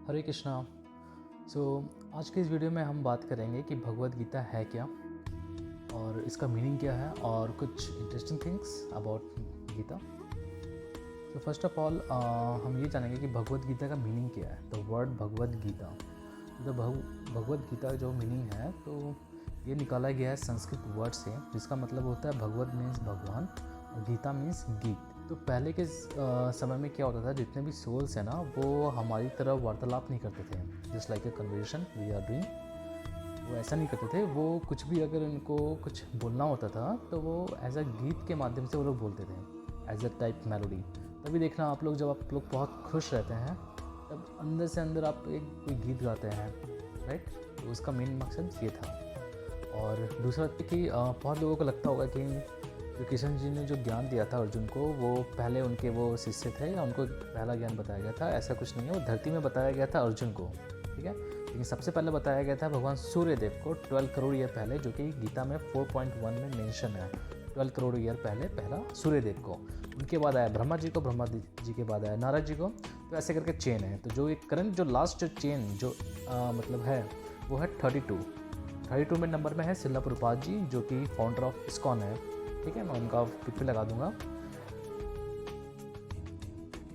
हरे कृष्णा। आज के इस वीडियो में हम बात करेंगे कि भगवद गीता है क्या और इसका मीनिंग क्या है और कुछ interesting things about Gita. First of all हम ये जानेंगे कि भगवद गीता का मीनिंग क्या है। द वर्ड भगवद गीता, भगवद गीता जो मीनिंग है तो ये निकाला गया है संस्कृत वर्ड से, जिसका मतलब होता है भगवद मीन्स भगवान और गीता मीन्स गीत। तो पहले के समय में क्या होता था, जितने भी सोल्स हैं ना वो हमारी तरह वार्तालाप नहीं करते थे, just like a conversation we are doing. वो ऐसा नहीं करते थे। वो कुछ भी अगर उनको कुछ बोलना होता था तो वो एज अ गीत के माध्यम से वो लोग बोलते थे, एज अ टाइप मेलोडी। तभी देखना आप लोग, जब आप लोग बहुत खुश रहते हैं तब अंदर से अंदर आप एक कोई गीत गाते हैं, राइट। तो उसका मेन मकसद ये था। और दूसरा कि बहुत लोगों को लगता होगा कि जो कृष्ण जी ने जो ज्ञान दिया था अर्जुन को, वो पहले उनके वो शिष्य थे या उनको पहला ज्ञान बताया गया था। ऐसा कुछ नहीं है। वो धरती में बताया गया था अर्जुन को, ठीक है। लेकिन सबसे पहले बताया गया था भगवान सूर्य देव को 12 करोड़ ईयर पहले, जो कि गीता में 4.1 में मेंशन है। 12 करोड़ ईयर पहले पहला सूर्य देव को, उनके बाद आया ब्रह्मा जी को, ब्रह्मा जी के बाद आया नारद जी को। तो ऐसे करके चेन है। तो जो एक करंट जो लास्ट चेन जो मतलब है वो है 32 में नंबर में है शिला प्रभुपाद जी, जो कि फाउंडर ऑफ इस्कॉन है, ठीक है। मैं उनका पिक पे लगा दूंगा,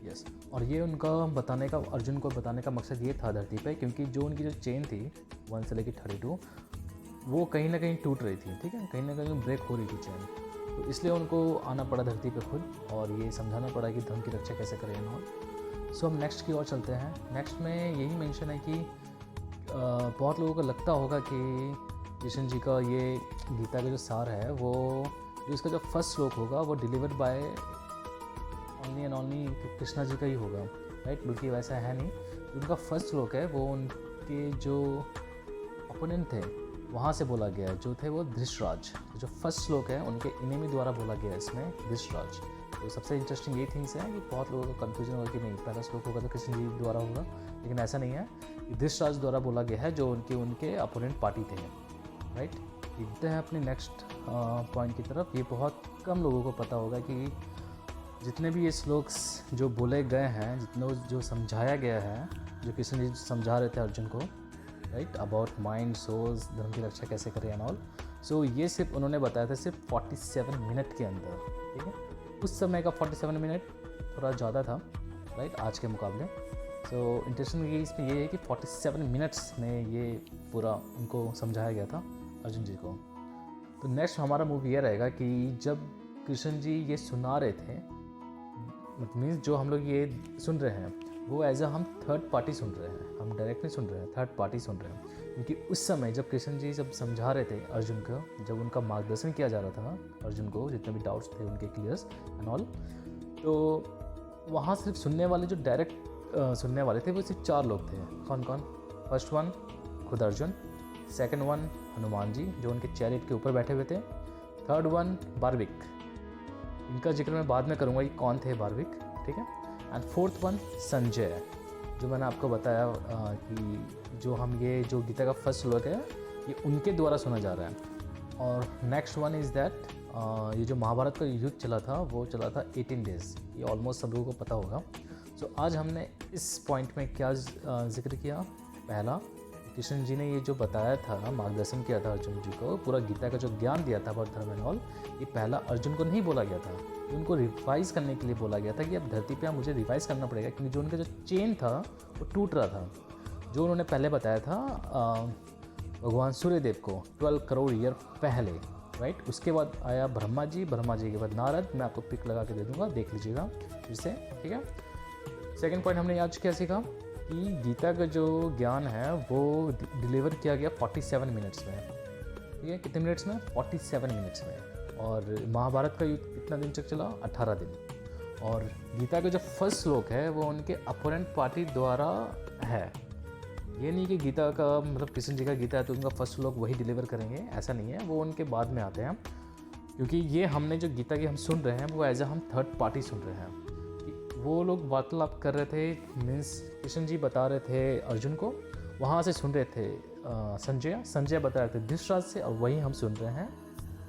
यस। और ये उनका बताने का, अर्जुन को बताने का मकसद ये था धरती पे, क्योंकि जो उनकी जो चेन थी 1 से लेकर 32 वो कहीं ना कहीं टूट रही थी, ठीक है, कहीं ना कहीं ब्रेक हो रही थी चेन। तो इसलिए उनको आना पड़ा धरती पे खुद, और ये समझाना पड़ा कि धर्म की रक्षा कैसे करें और। सो हम नेक्स्ट की ओर चलते हैं। नेक्स्ट में यही मेंशन है कि बहुत लोगों को लगता होगा कि कृष्ण जी का ये गीता का जो सार है, वो जो इसका जो फर्स्ट श्लोक होगा वो delivered by only and only Krishna ji का ही होगा, राइट। बल्कि वैसा है नहीं। उनका फर्स्ट श्लोक है वो उनके जो ओपोनेंट थे वहाँ से बोला गया है, जो थे वो धृतराज। जो फर्स्ट श्लोक है उनके इनेमी द्वारा बोला गया है इसमें, धृतराज। तो सबसे इंटरेस्टिंग ये थिंग्स है कि बहुत लोगों का कन्फ्यूजन होगा कि नहीं पहला श्लोक होगा तो कृष्ण जी द्वारा होगा, लेकिन ऐसा नहीं है। धृतराज द्वारा बोला गया है, जो उनके अपोनेंट पार्टी थे, राइट। देखते हैं अपने नेक्स्ट पॉइंट की तरफ। ये बहुत कम लोगों को पता होगा कि जितने भी ये श्लोक्स जो बोले गए हैं, जितने जो समझाया गया है, जो कृष्ण जी समझा रहे थे अर्जुन को, राइट, अबाउट माइंड सोल्स, धर्म की रक्षा कैसे करें एंड ऑल। सो ये सिर्फ उन्होंने बताया था सिर्फ 47 मिनट के अंदर, ठीक है। उस समय का 47 मिनट थोड़ा ज़्यादा था, राइट, आज के मुकाबले। सो इंटरेस्टिंग ये इसमें ये है कि 47 मिनट्स में ये पूरा उनको समझाया गया था अर्जुन जी को। तो नेक्स्ट हमारा मूव ये रहेगा कि जब कृष्ण जी ये सुना रहे थे, मीन्स जो हम लोग ये सुन रहे हैं वो एज अ हम थर्ड पार्टी सुन रहे हैं, हम डायरेक्ट नहीं सुन रहे हैं, थर्ड पार्टी सुन रहे हैं। क्योंकि उस समय जब कृष्ण जी जब समझा रहे थे अर्जुन को, जब उनका मार्गदर्शन किया जा रहा था अर्जुन को, जितने भी डाउट्स थे उनके क्लियर्स एंड ऑल, तो वहाँ सिर्फ सुनने वाले, जो डायरेक्ट सुनने वाले थे वो सिर्फ 4 लोग थे। कौन कौन? फर्स्ट वन खुद अर्जुन, सेकंड वन हनुमान जी जो उनके चैरिट के ऊपर बैठे हुए थे, थर्ड वन बार्विक, इनका जिक्र मैं बाद में करूँगा कि कौन थे बार्विक, ठीक है। एंड फोर्थ वन संजय, जो मैंने आपको बताया कि जो हम ये जो गीता का फर्स्ट श्लोक है ये उनके द्वारा सुना जा रहा है। और नेक्स्ट वन इज़ दैट ये जो महाभारत का युद्ध चला था वो चला था 18 डेज़, ये ऑलमोस्ट सब लोगों को पता होगा। सो आज हमने इस पॉइंट में क्या जिक्र किया? पहला, कृष्ण जी ने ये जो बताया था, मार्गदर्शन किया था अर्जुन जी को, पूरा गीता का जो ज्ञान दिया था अबाउट धर्म एंड ऑल, ये पहला अर्जुन को नहीं बोला गया था, उनको रिवाइज करने के लिए बोला गया था कि अब धरती पे मुझे रिवाइज करना पड़ेगा, क्योंकि जो उनका जो चेन था वो टूट रहा था। जो उन्होंने पहले बताया था भगवान सूर्यदेव को 12 करोड़ ईयर पहले, राइट। उसके बाद आया ब्रह्मा जी के बाद नारद। मैं आपको पिक लगा के दे दूँगा, देख लीजिएगा फिर से, ठीक है। सेकेंड पॉइंट हमने आज क्या सीखा कि गीता का जो ज्ञान है वो डिलीवर किया गया 47 मिनट्स में, ठीक है। कितने मिनट्स में? 47 मिनट्स में। और महाभारत का युद्ध कितना दिन तक चला? 18 दिन। और गीता का जो फर्स्ट श्लोक है वो उनके अपोनेंट पार्टी द्वारा है। ये नहीं कि गीता का मतलब कृष्ण जी का गीता है तो उनका फर्स्ट श्लोक वही डिलीवर करेंगे, ऐसा नहीं है। वो उनके बाद में आते हैं, क्योंकि ये हमने जो गीता की हम सुन रहे हैं वो एज अ हम थर्ड पार्टी सुन रहे हैं। वो लोग वार्तालाप कर रहे थे, मीन्स कृष्ण जी बता रहे थे अर्जुन को, वहाँ से सुन रहे थे संजय बता रहे थे धृतराज से, और वही हम सुन रहे हैं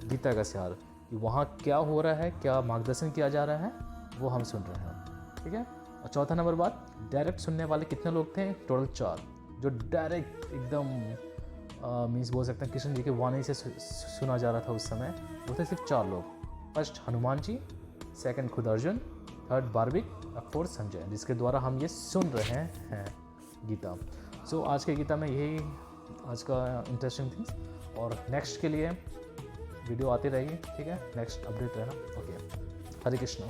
गीता का सार कि वहाँ क्या हो रहा है, क्या मार्गदर्शन किया जा रहा है, वो हम सुन रहे हैं, ठीक है। और चौथा नंबर बात, डायरेक्ट सुनने वाले कितने लोग थे? टोटल 4, जो डायरेक्ट एकदम मीन्स बोल सकते हैं कृष्ण जी की वाणी से सुना जा रहा था उस समय, वो थे सिर्फ 4 लोग। फर्स्ट हनुमान जी, सेकंड खुद अर्जुन, थर्ड बार्बिक और फोर्थ संजय, जिसके द्वारा हम ये सुन रहे हैं गीता। सो आज के गीता में यही आज का इंटरेस्टिंग थिंग्स, और नेक्स्ट के लिए वीडियो आती रहेगी, ठीक है, नेक्स्ट अपडेट रहना। ओके, हरे कृष्ण।